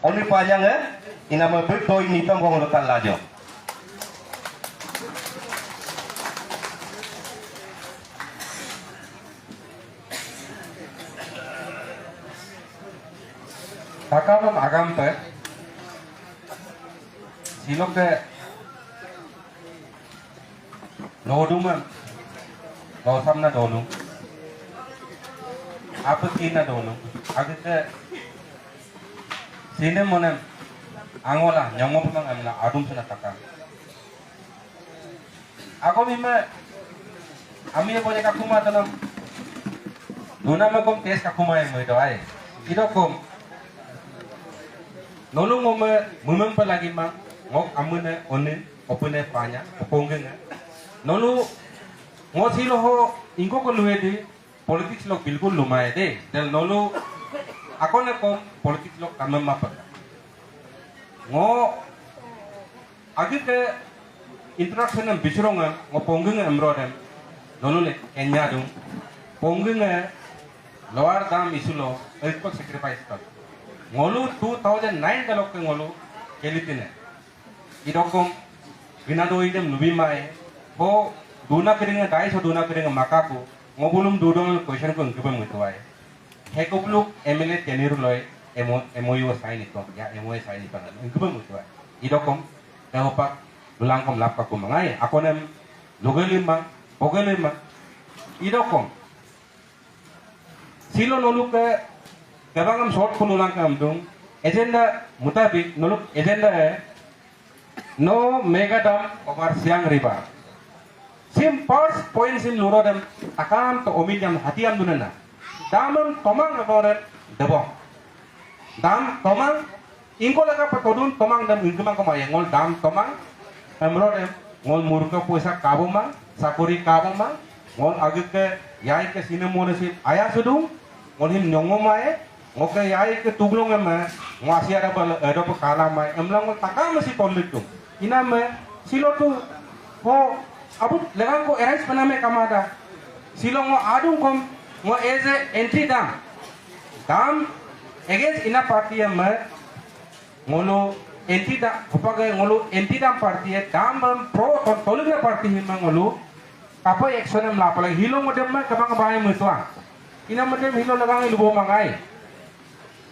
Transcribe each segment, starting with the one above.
Oni panjang ina me beto ini tam kong lokal lajo. Takam agam te silok ke lodum losam na dolum apa kina dolum agak ke sini monem angola nyamop mang amna adum sana takam ako mime ami boleh kakuma tanam duna makom tes kakuma yang itu ay idokom nolong memang pelagi mang ngok amune onin opune panya oponggenga nolu ngosi loho ingko ko luedi politik lok bilkul lumaye de del nolu ako na kom politik lok kamem mapa ngo agi ke interaction ng bisronga ngo ponggenga amrodem nolu le kenya dung ponggenga lower dam isulo earthquake sacrifice ka ngolu 2009 dalok ke ngolu kelitine idokom binado idem lubimai ho duna keringa dai so duna keringa makaku ngobulum dudol question ko ngibam ngitwai hekobluk emele teniru loy MOU sign ito ya MOU sign ito ngibam ngitwai idokom kahopak dulangkom lapka ko mangai ako nem logelima bogelima idokom silo nolu ke Kabangam short punulang kamdung agenda mutabik noluk agenda no mega dam over Siang River. Sim first point sim lurodem akam to omidam hatiam dunana. Damam tomang aboret debong. Dam tomang ingko laga patodun tomang dam ingkemang komaya ngol dam tomang emrodem ngol murka puasa kabuma sakuri kabuma ngol agike yai ke sinemonesim ayah sudung ngol him nyongomae ngoke yai ke tuglong ema ngasi ada kala mai emlang takam masih tolit tu ina me silo tu ho abu legang ko erais paname kamada silo ngo adung kom ngo eze entry dam against ina party ema ngolo entry dam upage ngolo entry dam party dam pro tolit na party hima ngolo apa action em lapala hilo modem ma kabang bahay mutuang ina modem hilo legang lubo mangai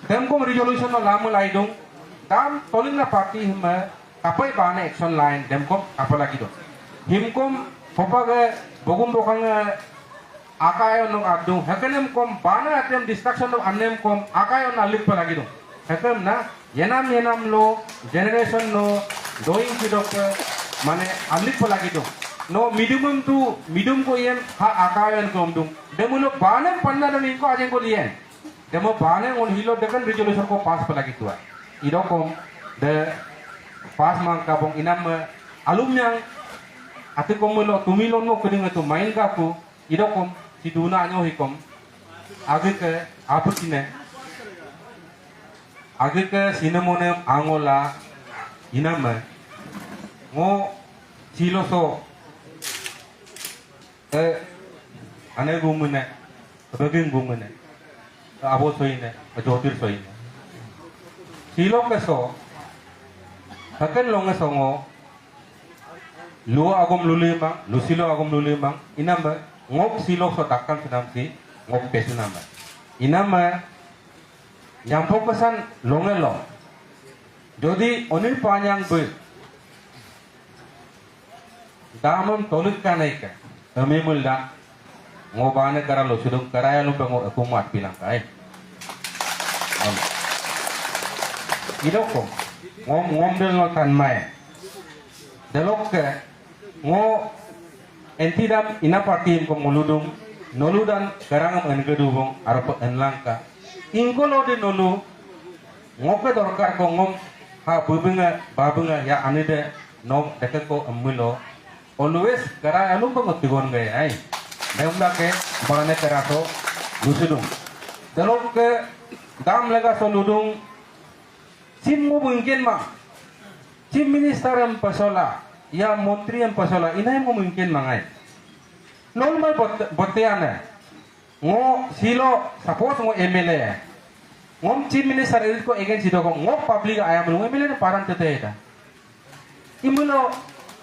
Temkom resolution no lamu laidung dam tolin na party hima kapai bana action line demkom apa lagi do himkom popage bogum bokang akayo no adung hakenem kom bana atem distraction no anem kom akayo na lip lagi do hakem na yenam lo generation no doing kidok mane alip lagi do no medium ko yen ha akayo kom dung demulo bana panna no inko ajeng ko lien demo bane on hilo dekan resolution ko pass palagi tua idokom de pass mang kabong inam alumnyang ate komulo tumilon mo kuding itu main kaku idokom si duna nyo hikom age ke aputine age ke sinemone angola inam ngo siloso ane gumune baging gumune abo soine jotir soine silok keso haken longa songo lu agom lulima lu silo agom lulima inamba ngok silok so takkan sinamsi ngok pesunamba inama nyampo pesan longa lo jadi onil panjang be damam tolik kanaika amemulda ngobane kara lo sudung karaya lo bango akumat bilang kai idoko ngom del no tan mai delok ke ngo entidam ina partim ko muludung noludan karangam en gedubong arap en langka ingko lo de nolu ngoke dorkar ko ngom ha babunga ya anide nom deke ko amulo always karaya lo bango tigon gay ai Nemla ke bane kerato lusudung. Dalok ke dam lega soludung sim mo mungkin ma. Sim minister yang pasola ya menteri yang pasola ina mo mungkin mangai. Non mai boteane. Ngo silo suppose ngo MLA. ngom chief minister edit ko egen sido ko ngok public ayam lu emile paran tete eta imulo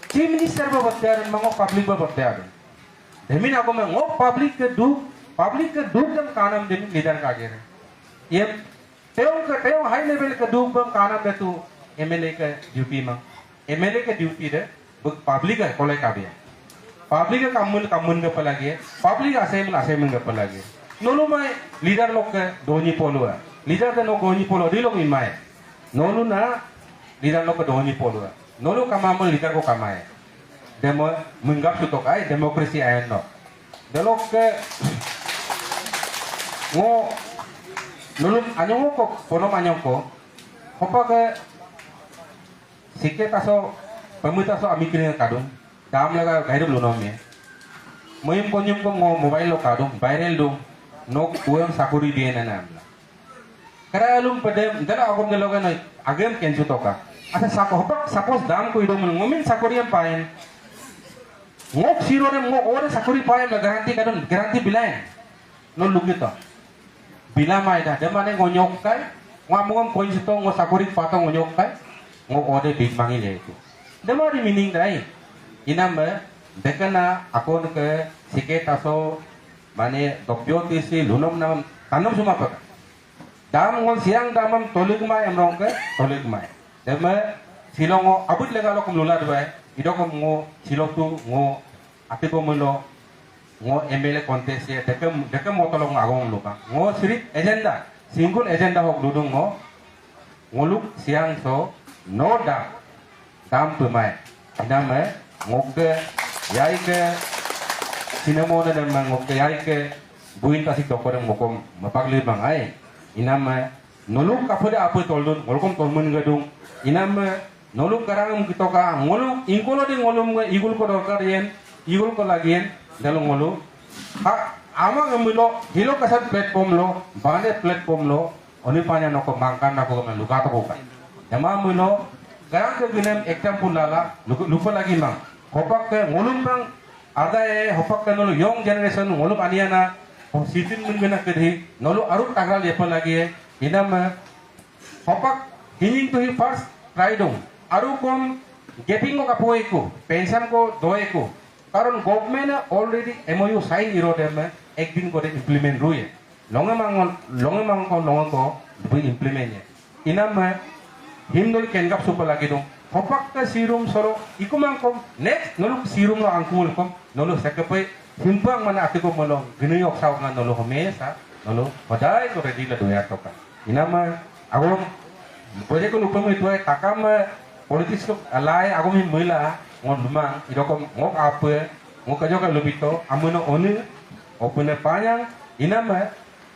chief minister ba bakter mangok public ba bakter demin ako me ngok public ke du dam kanam din leader ka gere ye teong high level ke du bam kanam de tu emile ke duty mang emile ke duty de public है कोले का भी है पब्लिक का कामून के पलागी है पब्लिक असेंबली के पलागी नोलू में लीडर लोग के दोनी पोलो है लीडर के लोग दोनी पोलो दी लोग इमाय नोलू ना लीडर लोग के दोनी पोलो है नोलू कमाम लीडर को कमाए डेमो मुंगाप सुतो का है डेमोक्रेसी आयन नो दे लोग के वो नोलू अन्यों को पोलो अन्यों को होपा के सिक्के तासो pemerintah so amikirnya kadung dalam laga hidup lu nomnya moyim ko mobile lo kadung viral dong nok uang sakuri dia nanam kara alum pedem dala agom de logan agem kensu toka asa sapos dam ko idom ngomin sakuri yang paen ngok siro ne ngok ore sakuri paen la garanti bilain no lugito bila mai dah demane ngonyok kai ngamong koin sito ngo sakuri patong ngonyok kai ngok ore big mangi le itu demari meaning dai inam dekana akon ke sike taso mane dokyo tisi lunom nam tanam suma pak dam ngon siang damam tolik mai amrong ke tolik mai dema silongo abut lega lokum lula dua idokom ngo silotu ngo ati ko mulo ngo MLA contest ya dekem motolong agong lupa ngo sirip agenda single agenda hok dudung ngo ngoluk siang so no dam pemai inama ngoke yai ke sinemona dan ngoke yai ke buin tasik dokor ngokom mapagli bangai inama noluk kapada apa toldun ngolkom tolmun gadung inama noluk karang kitoka ngoluk ingkolo di ngolum igul ko dokar yen igul ko lagien dalu ngolu ha ama ngamilo hilo kasat platform lo bane platform lo oni panya noko mangkan nako luka to ko jama mulo garang ke ginem example lala lupa lagi mang hopak ke ngolum bang ada hopak ke nolu young generation ngolum aniana sitin mengena kedhi nolu arut tanggal yepa lagi inam hopak hining to first try dong aru kom gaping ko kapoy ko pension ko doy ko karon government already MOU sign iro dem ek din ko de implement ruye longa mang ko bu implement ye inam himdol kengap supa lagi dong hopak ke sirum soro ikumang kom next noluk sirum lo angkul kom noluk sakapai himpang mana ati ko molong ginuyok saw nga nolo homesa nolo padai ko ready la doya toka inama agom pwede ko lupang ito ay takam politics ko alay agom himula ngon lumang idokom ngok apa ngok kajo ka lubito amuno oni open panyang inama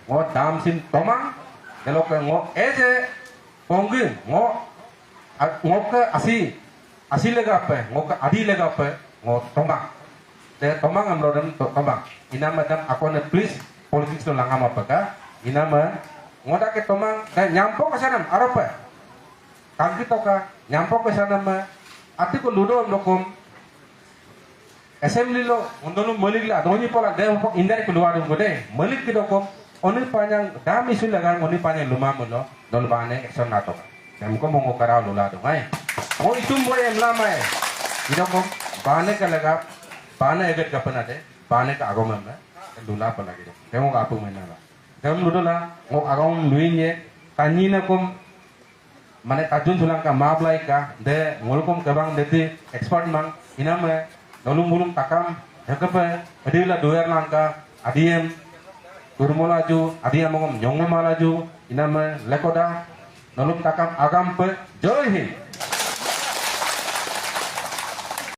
ngok dam sin tomang dalo ka ngok ese Ponggil, ngok ke asi lega apa, ngok ke adi lega apa, ngok tombak. Te tombak amro dan tombak. Ina madam aku ne please politics lo langam apa ka? Ina ma ngoda ke tombak dan nyampo ke sana apa? Kaki toka nyampo ke sana ma ati ko ludo lokom assembly lo undonu malik la doni pola de indari ko luar ngode malik ki dokom oni panjang dam isu lagan oni panjang lumam lo dol bane action nato jam ko mongo kara lula do ngai o itum boy em lama e ido ko bane ka laga bane eget ka panade bane ka agom na lula pa lagi do temo ka apu mena ba dam ludula ngo agom luinye kanina kom mane tajun sulang ka mablai ka de ngolkom kabang deti expert mang iname dolum bulum takam hakape adila doyar langka adiem turmolaju adiem mongom nyongom malaju iname lekoda nolum takam agam pe joy